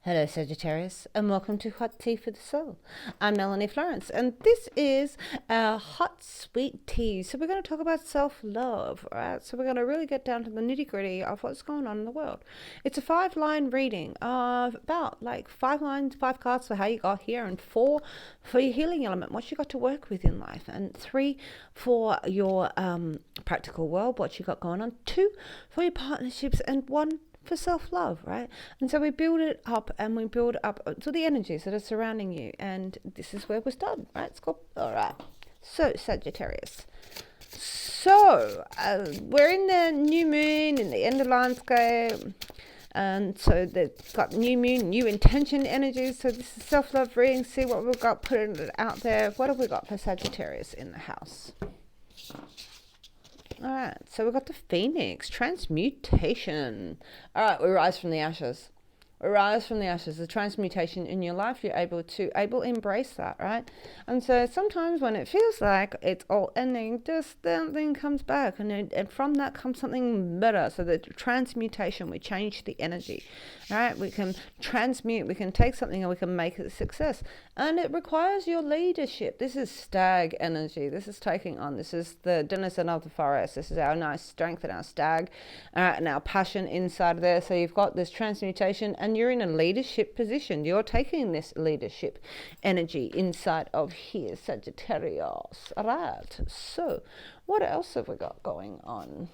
Hello, Sagittarius, and welcome to Hot Tea for the Soul. I'm Melanie Florence, and this is our hot, sweet tea. So we're going to talk about self-love, all right? So we're going to really get down to the nitty-gritty of what's going on in the world. It's a 5-line reading of about like 5 lines, 5 cards for how you got here, and 4 for your healing element, what you got to work with in life, and 3 for your practical world, what you got going on, 2 for your partnerships, and 1 for self-love, right? And so we build it up, and we build up to the energies that are surrounding you, and this is where we're starting, right? It's cool. All right, so Sagittarius, so we're in the new moon in the end of landscape, and so they've got new moon, new intention energies. So this is self-love reading. See what we've got, putting it out there. What have we got for Sagittarius in the house? All right, so we've got the Phoenix, transmutation. All right, we rise from the ashes. We rise from the ashes, the transmutation in your life. You're able to embrace that, right? And so sometimes when it feels like it's all ending, just something comes back, and from that comes something better. So the transmutation, we change the energy, all right? We can transmute, we can take something and we can make it a success. And it requires your leadership. This is stag energy. This is taking on. This is the denizen of the forest. This is our nice strength and our stag, and our passion inside of there. So you've got this transmutation, and you're in a leadership position. You're taking this leadership energy inside of here, Sagittarius. All right. So what else have we got going on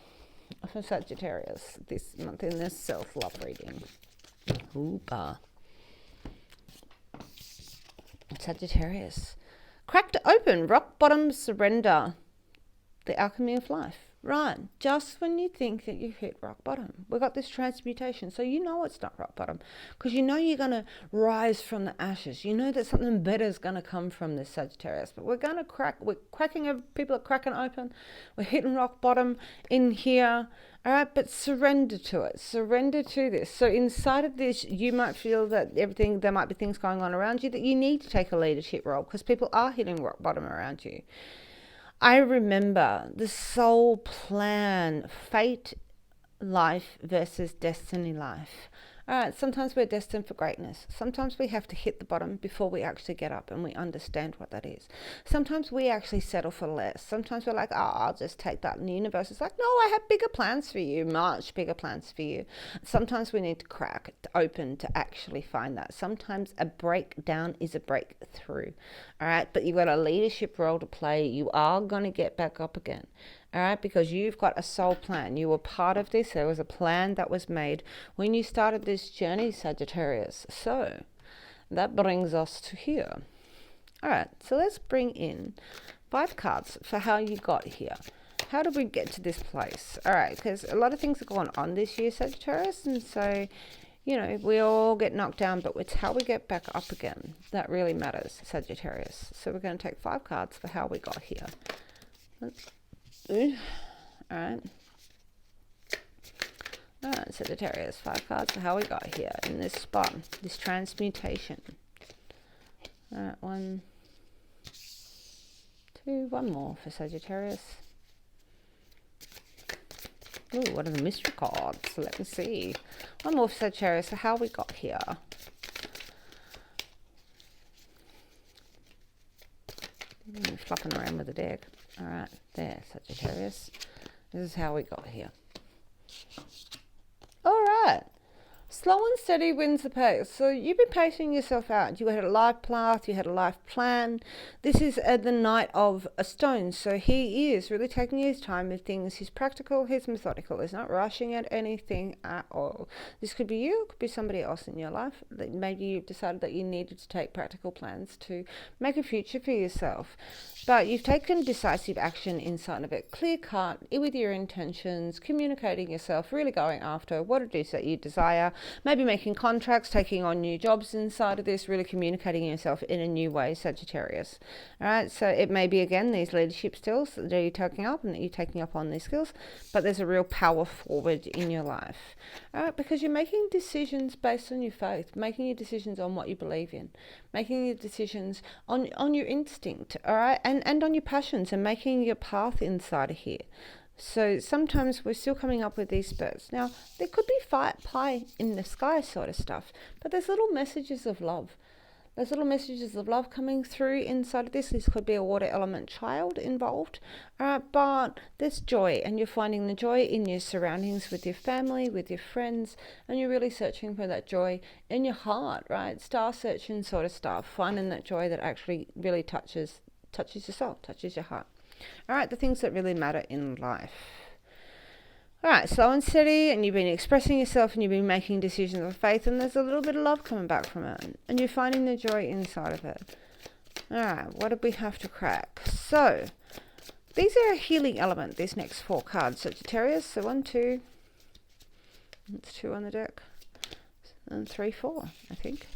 for Sagittarius this month in this self-love reading? Oopa. Sagittarius, cracked open, rock bottom, surrender, the alchemy of life. Right, just when you think that you've hit rock bottom, we've got this transmutation. So you know it's not rock bottom, because you know you're going to rise from the ashes. You know that something better is going to come from this, Sagittarius. But we're going to people are cracking open. We're hitting rock bottom in here. All right, but surrender to it. Surrender to this. So inside of this, you might feel that there might be things going on around you that you need to take a leadership role, because people are hitting rock bottom around you. I remember the soul plan, fate life versus destiny life. All right, sometimes we're destined for greatness. Sometimes we have to hit the bottom before we actually get up and we understand what that is. Sometimes we actually settle for less. Sometimes we're like, I'll just take that. And the universe is like, no, I have bigger plans for you, much bigger plans for you. Sometimes we need to crack open to actually find that. Sometimes a breakdown is a breakthrough. All right, but you've got a leadership role to play. You are going to get back up again. All right, because you've got a soul plan. You were part of this. There was a plan that was made when you started this journey, Sagittarius. So that brings us to here. All right, so let's bring in 5 cards for how you got here. How did we get to this place? All right, because a lot of things are going on this year, Sagittarius, and so, you know, we all get knocked down, but it's how we get back up again that really matters, Sagittarius. So we're going to take 5 cards for how we got here. All right, Sagittarius, 5 cards for how we got here in this spot, this transmutation. All right, 1, 2, 1 more for Sagittarius. Ooh, what are the mystery cards? Let me see. 1 more for Sagittarius for how we got here. Flopping around with the deck. All right, there, Sagittarius. This is how we got here. All right. Slow and steady wins the pace. So you've been pacing yourself out. You had a life path. You had a life plan. This is the Knight of Stones. So he is really taking his time with things. He's practical. He's methodical. He's not rushing at anything at all. This could be you. It could be somebody else in your life. Maybe you've decided that you needed to take practical plans to make a future for yourself. But you've taken decisive action inside of it. Clear cut with your intentions, communicating yourself, really going after what it is that you desire. Maybe making contracts, taking on new jobs inside of this, really communicating yourself in a new way, Sagittarius. All right, so it may be, again, these leadership skills that you're taking up and that you're taking up on these skills, but there's a real power forward in your life. All right, because you're making decisions based on your faith, making your decisions on what you believe in, making your decisions on your instinct, all right, and on your passions, and making your path inside of here. So sometimes we're still coming up with these spurts. Now, there could be pie in the sky sort of stuff, but there's little messages of love. There's little messages of love coming through inside of this. This could be a water element child involved, but there's joy, and you're finding the joy in your surroundings with your family, with your friends, and you're really searching for that joy in your heart, right? Star searching sort of stuff, finding that joy that actually really touches your soul, touches your heart. All right, the things that really matter in life. All right, slow and steady, and you've been expressing yourself, and you've been making decisions of faith, and there's a little bit of love coming back from it, and you're finding the joy inside of it. All right, what did we have to crack? So, these are a healing element, these next 4 cards, Sagittarius. So 1, 2, that's 2 on the deck, and 3, 4, I think.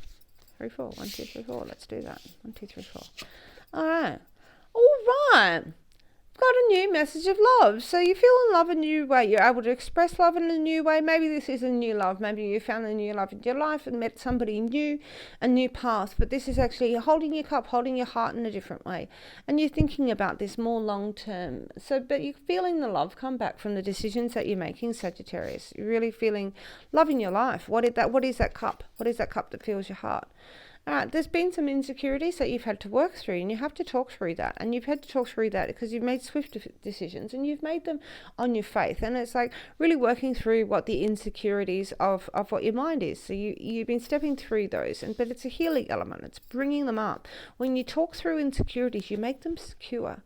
3, 4, 1, 2, 3, 4, let's do that. 1, 2, 3, 4. All right. Got a new message of love. So you feel in love in a new way. You're able to express love in a new way. Maybe this is a new love. Maybe you found a new love in your life and met somebody new, a new path. But this is actually holding your cup, holding your heart in a different way. And you're thinking about this more long term. So, but you're feeling the love come back from the decisions that you're making, Sagittarius. You're really feeling love in your life. What is that cup? What is that cup that fills your heart? All right, there's been some insecurities that you've had to work through, and you have to talk through that. And you've had to talk through that because you've made swift decisions, and you've made them on your faith. And it's like really working through what the insecurities of what your mind is. So you've been stepping through those, but it's a healing element. It's bringing them up. When you talk through insecurities, you make them secure.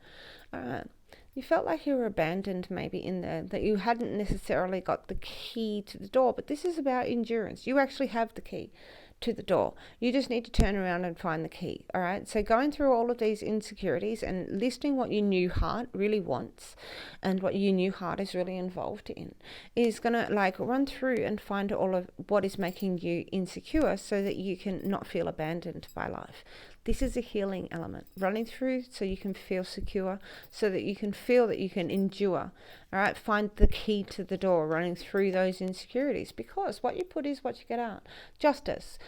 All right. You felt like you were abandoned maybe in there, that you hadn't necessarily got the key to the door, but this is about endurance. You actually have the key to the door. You just need to turn around and find the key. All right. So going through all of these insecurities and listing what your new heart really wants and what your new heart is really involved in is going to like run through and find all of what is making you insecure so that you can not feel abandoned by life. This is a healing element running through so you can feel secure, so that you can feel that you can endure. All right, find the key to the door running through those insecurities, because what you put is what you get out. Justice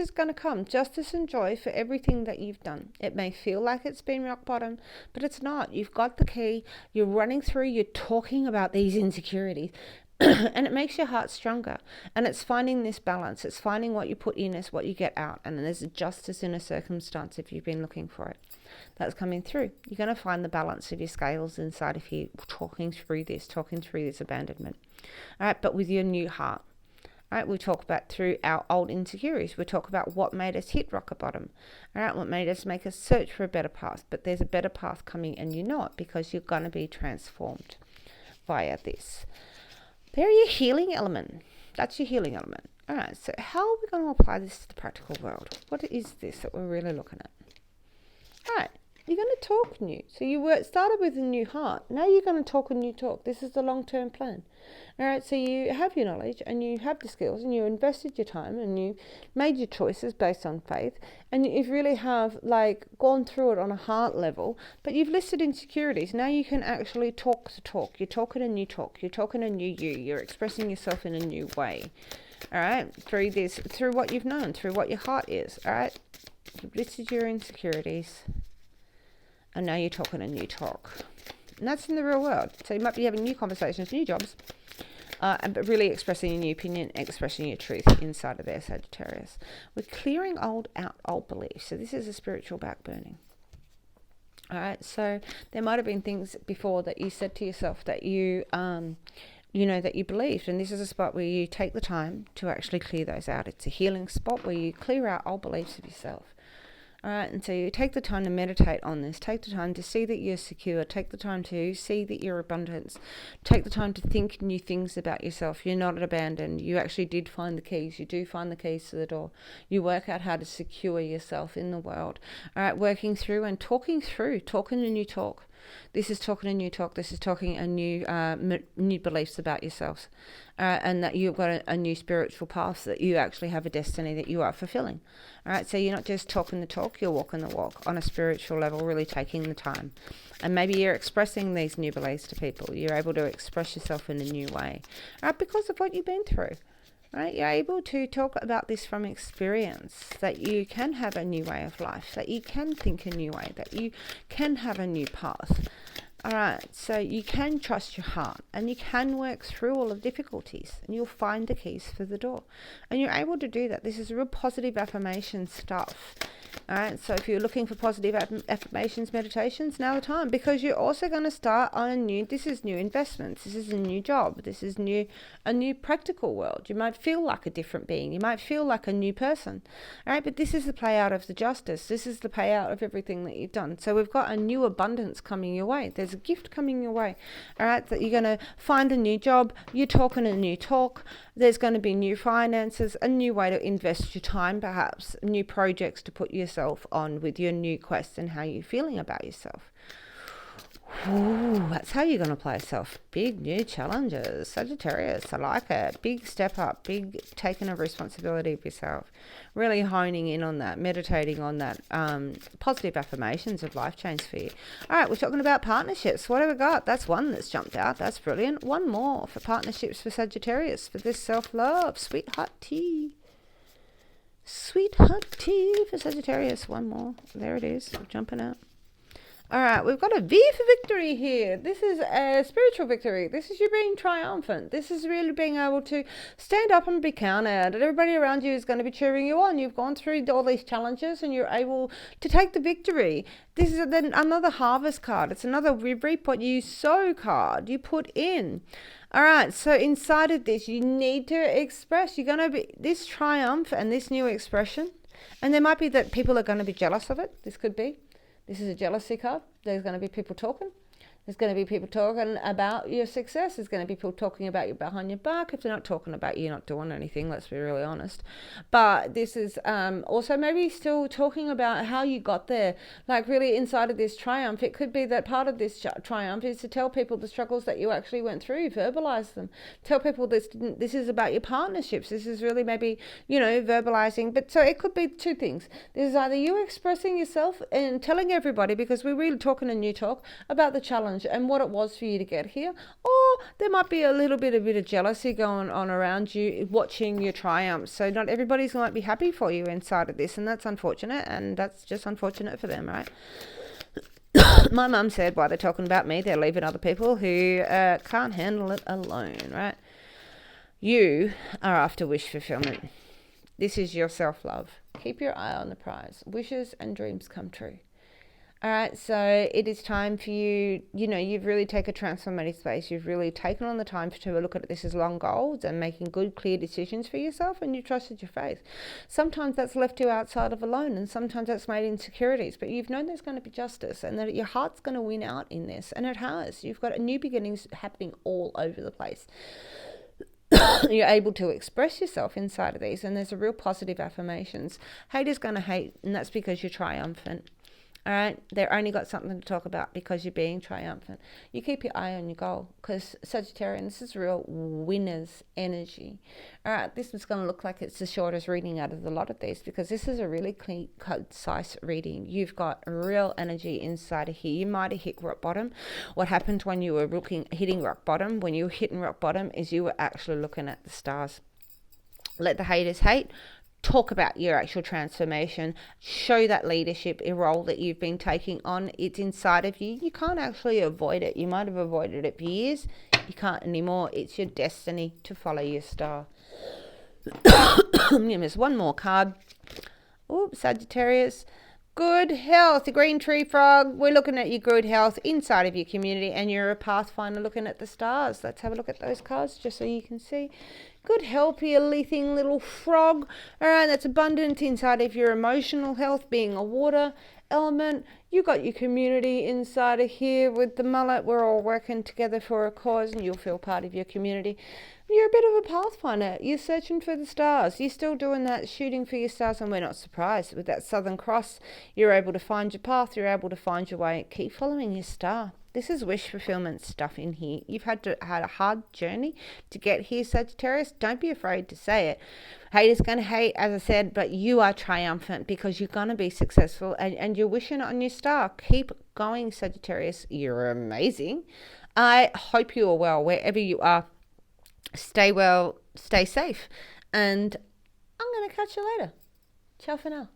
is going to come. Justice and joy for everything that you've done. It may feel like it's been rock bottom, but it's not. You've got the key. You're running through. You're talking about these insecurities. And it makes your heart stronger, and it's finding this balance. It's finding what you put in is what you get out, and there's a justice in a circumstance if you've been looking for it. That's coming through. You're going to find the balance of your scales inside of you, talking through this abandonment. All right, but with your new heart. All right, we talk about through our old insecurities. We talk about what made us hit rock bottom. All right, what made us make us search for a better path. But there's a better path coming, and you're not, because you're going to be transformed via this. There your healing element. That's your healing element. All right, so how are we going to apply this to the practical world? What is this that we're really looking at? All right, you're going to talk new. So you started with a new heart. Now you're going to talk a new talk. This is the long-term plan. All right, so you have your knowledge and you have the skills and you invested your time and you made your choices based on faith, and you really have like gone through it on a heart level, but you've listed insecurities. Now you can actually talk the talk. You're talking a new talk. You're talking a new you. You're expressing yourself in a new way. All right, through what you've known, through what your heart is. All right, you've listed your insecurities, and now you're talking a new talk. And that's in the real world. So you might be having new conversations, new jobs, but really expressing your new opinion, expressing your truth inside of there, Sagittarius. We're clearing out old beliefs. So this is a spiritual backburning. All right. So there might have been things before that you said to yourself that that you believed. And this is a spot where you take the time to actually clear those out. It's a healing spot where you clear out old beliefs of yourself. All right, and so you take the time to meditate on this. Take the time to see that you're secure. Take the time to see that you're abundance. Take the time to think new things about yourself. You're not abandoned. You actually did find the keys. You do find the keys to the door. You work out how to secure yourself in the world. All right, working through and talking a new talk. This is talking a new talk. This is talking a new beliefs about yourselves, and that you've got a new spiritual path, that you actually have a destiny that you are fulfilling. All right, so you're not just talking the talk, you're walking the walk on a spiritual level, really taking the time. And maybe you're expressing these new beliefs to people. You're able to express yourself in a new way, all right, because of what you've been through. Right, you're able to talk about this from experience, that you can have a new way of life, that you can think a new way, that you can have a new path. All right, so you can trust your heart and you can work through all the difficulties and you'll find the keys for the door. And you're able to do that. This is real positive affirmation stuff. All right, so if you're looking for positive affirmations, meditations, now the time, because you're also going to start on this is new investments, this is a new job, this is a new practical world. You might feel like a different being, you might feel like a new person, all right, but this is the play out of the justice, this is the payout of everything that you've done. So we've got a new abundance coming your way, there's a gift coming your way, all right, that you're going to find a new job, you're talking a new talk, there's going to be new finances, a new way to invest your time, perhaps new projects to put yourself on with your new quest and how you're feeling about yourself. Ooh, that's how you're going to play yourself. Big new challenges. Sagittarius, I like it. Big step up, big taking of responsibility of yourself. Really honing in on that, meditating on that. Positive affirmations of life change for you. All right, we're talking about partnerships. What have we got? That's one that's jumped out. That's brilliant. One more for partnerships for Sagittarius, for this self-love. Sweetheart tea. Sweetheart tea for Sagittarius. One more. There it is. Jumping out. All right, we've got a V for victory here. This is a spiritual victory. This is you being triumphant. This is really being able to stand up and be counted. And everybody around you is going to be cheering you on. You've gone through all these challenges and you're able to take the victory. This is then another harvest card. It's another reap what you sow card. You put in. All right, so inside of this, you need to express. You're going to be this triumph and this new expression. And there might be that people are going to be jealous of it. This could be. This is a jealousy card. There's going to be people talking. There's going to be people talking about your success. There's going to be people talking about you behind your back. If they're not talking about you, you're not doing anything. Let's be really honest. But this is also maybe still talking about how you got there. Like really inside of this triumph, it could be that part of this triumph is to tell people the struggles that you actually went through, verbalize them. Tell people this is about your partnerships. This is really maybe, verbalizing. But so it could be two things. This is either you expressing yourself and telling everybody, because we're really talking a new talk about the challenge and what it was for you to get here, or there might be a little bit of jealousy going on around you watching your triumphs. So not everybody's going to be happy for you inside of this, and that's unfortunate, and that's just unfortunate for them, right? My mum said, while they're talking about me, they're leaving other people who can't handle it alone, right? You are after wish fulfillment. This is your self-love. Keep your eye on the prize. Wishes and dreams come true. All right, so it is time for you, you've really taken a transformative space. You've really taken on the time to look at this as long goals and making good, clear decisions for yourself, and you trusted your faith. Sometimes that's left you outside of alone, and sometimes that's made insecurities, but you've known there's going to be justice and that your heart's going to win out in this, and it has. You've got new beginnings happening all over the place. You're able to express yourself inside of these, and there's a real positive affirmations. Haters going to hate, and that's because you're triumphant. All right, they've only got something to talk about because you're being triumphant. You keep your eye on your goal, because Sagittarian, this is real winner's energy. All right, this is going to look like it's the shortest reading out of the lot of these, because this is a really clean, concise reading. You've got real energy inside of here. You might have hit rock bottom. What happened when you were hitting rock bottom, when you were hitting rock bottom, is you were actually looking at the stars. Let the haters hate. Talk about your actual transformation. Show that leadership role that you've been taking on. It's inside of you. You can't actually avoid it. You might have avoided it for years. You can't anymore. It's your destiny to follow your star. There's one more card. Oops, Sagittarius. Good health, the green tree frog. We're looking at your good health inside of your community, and you're a pathfinder looking at the stars. Let's have a look at those cards just so you can see. Good healthy, leafing little frog. All right, that's abundant inside of your emotional health, being a water element. You got your community inside of here with the mullet. We're all working together for a cause, and you'll feel part of your community. You're a bit of a pathfinder. You're searching for the stars. You're still doing that, shooting for your stars, and we're not surprised. With that Southern Cross, you're able to find your path. You're able to find your way. Keep following your star. This is wish fulfillment stuff in here. You've had a hard journey to get here, Sagittarius. Don't be afraid to say it. Haters going to hate, as I said, but you are triumphant because you're going to be successful, and you're wishing on your star. Keep going, Sagittarius. You're amazing. I hope you are well wherever you are. Stay well, stay safe, and I'm going to catch you later. Ciao for now.